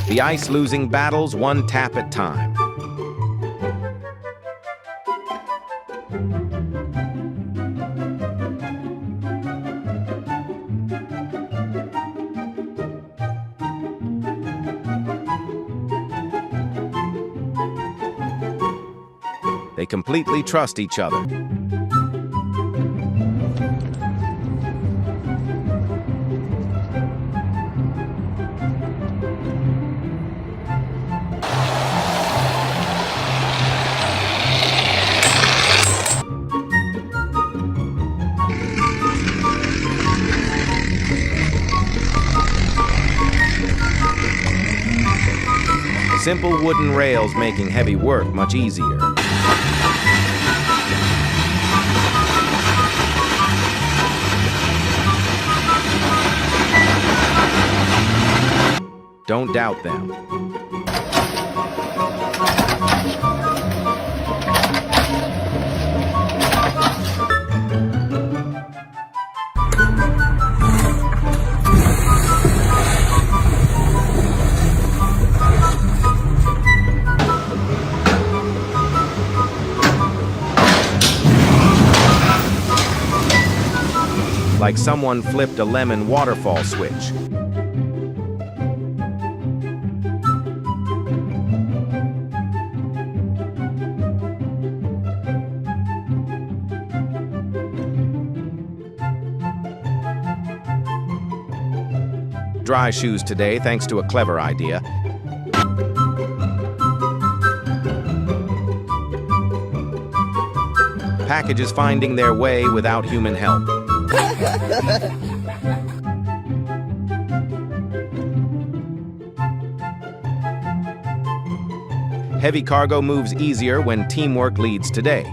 The ice losing battles one tap at time. They completely trust each other. Simple wooden rails making heavy work much easier. Don't doubt them. Like someone flipped a lemon waterfall switch. Dry shoes today, thanks to a clever idea. Packages finding their way without human help. Heavy cargo moves easier when teamwork leads today.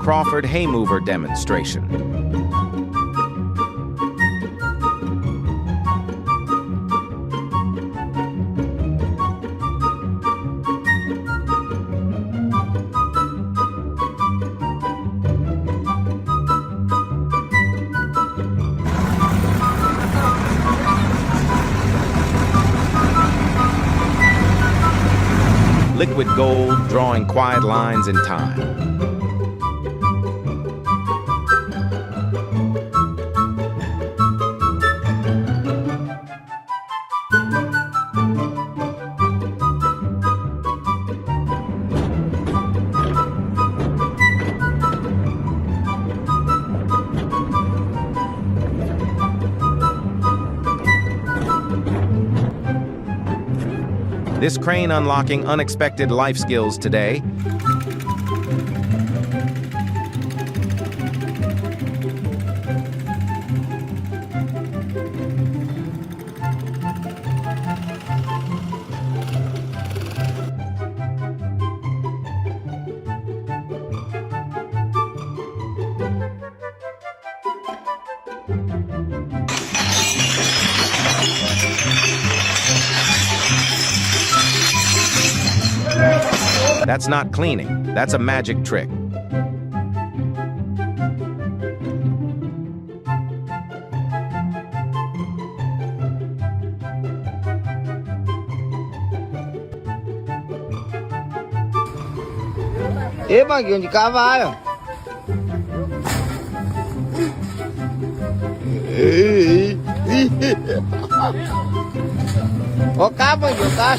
Crawford Haymover demonstration. Liquid gold drawing quiet lines in time. This crane unlocking unexpected life skills today. That's not cleaning, that's a magic trick. Ê, Banguinho de cavalo. Có cá bao nhiêu cá?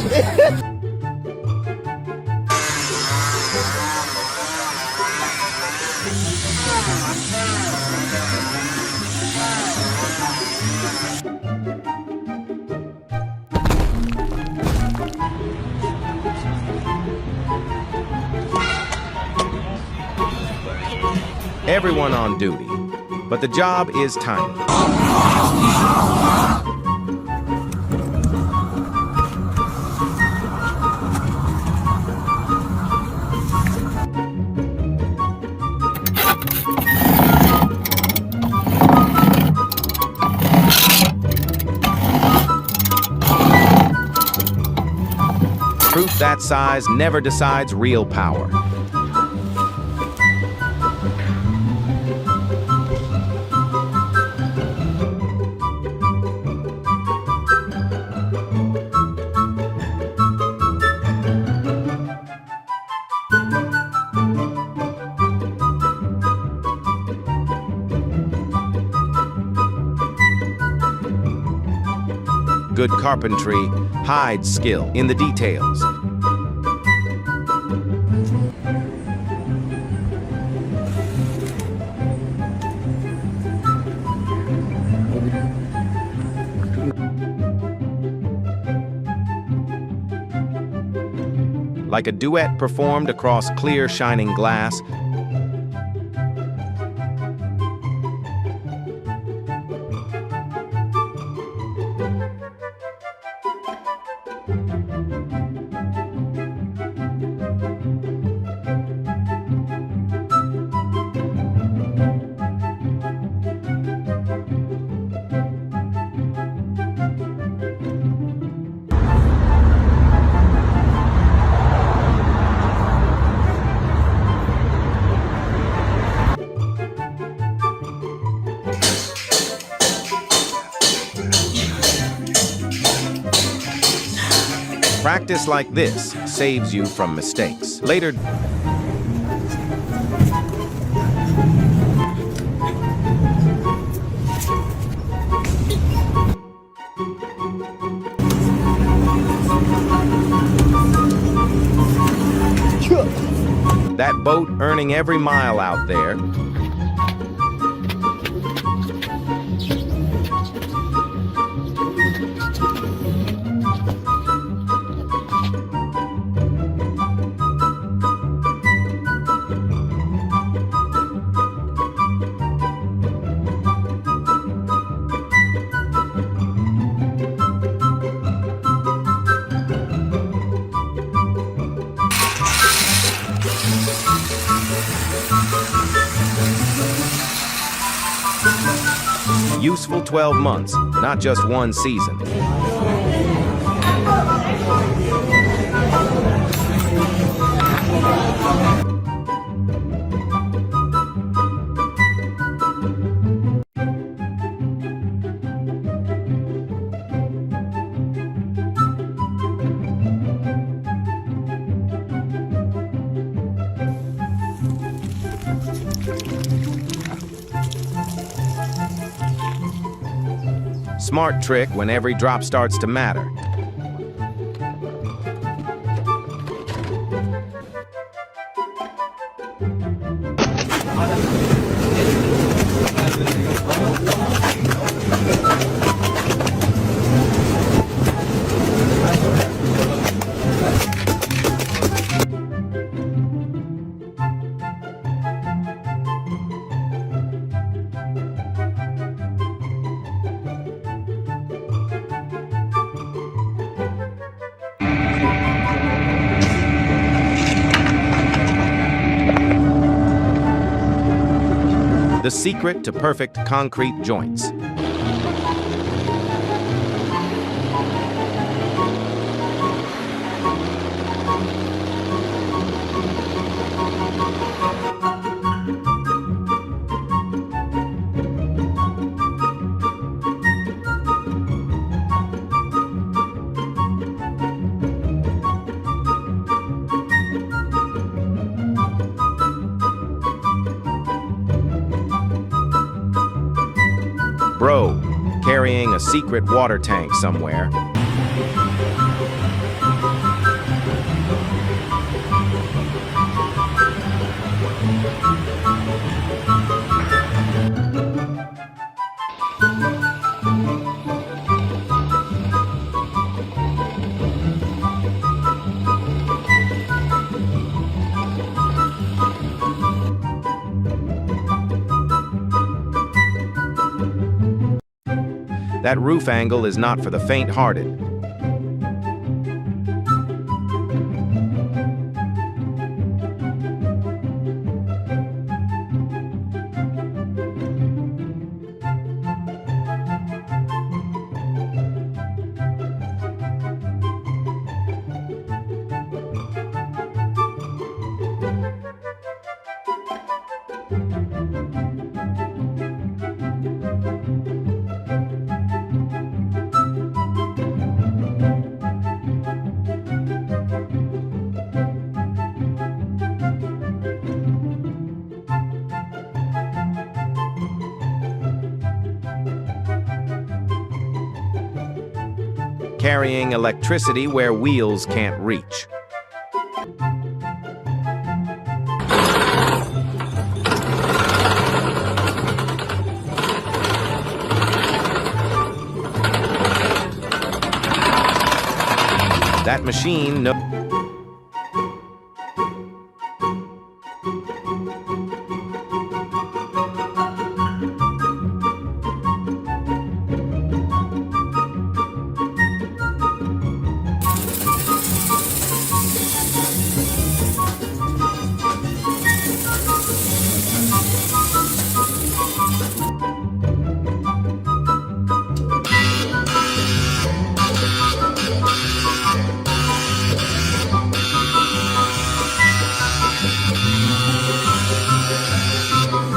Everyone on duty, but the job is tiny. Fruit that size never decides real power. Good carpentry hides skill in the details. Like a duet performed across clear, shining glass, practice like this saves you from mistakes. Later, that boat earning every mile out there. Useful 12 months, not just one season. Smart trick when every drop starts to matter. The secret to perfect concrete joints. secret water tank somewhere. That roof angle is not for the faint-hearted. Carrying electricity where wheels can't reach. That machine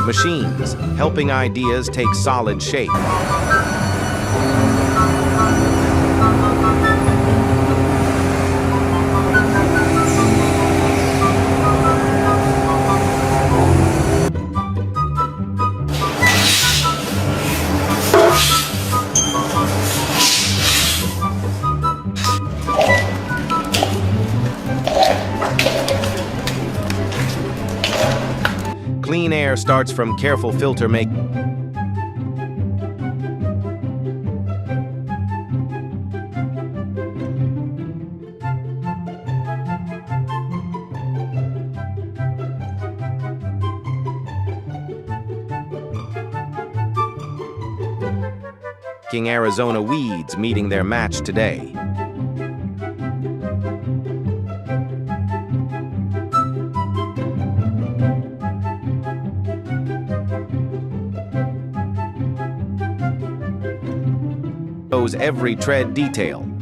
machines, helping ideas take solid shape. Clean air starts from careful filter make. Arizona weeds meeting their match today. Shows every tread detail.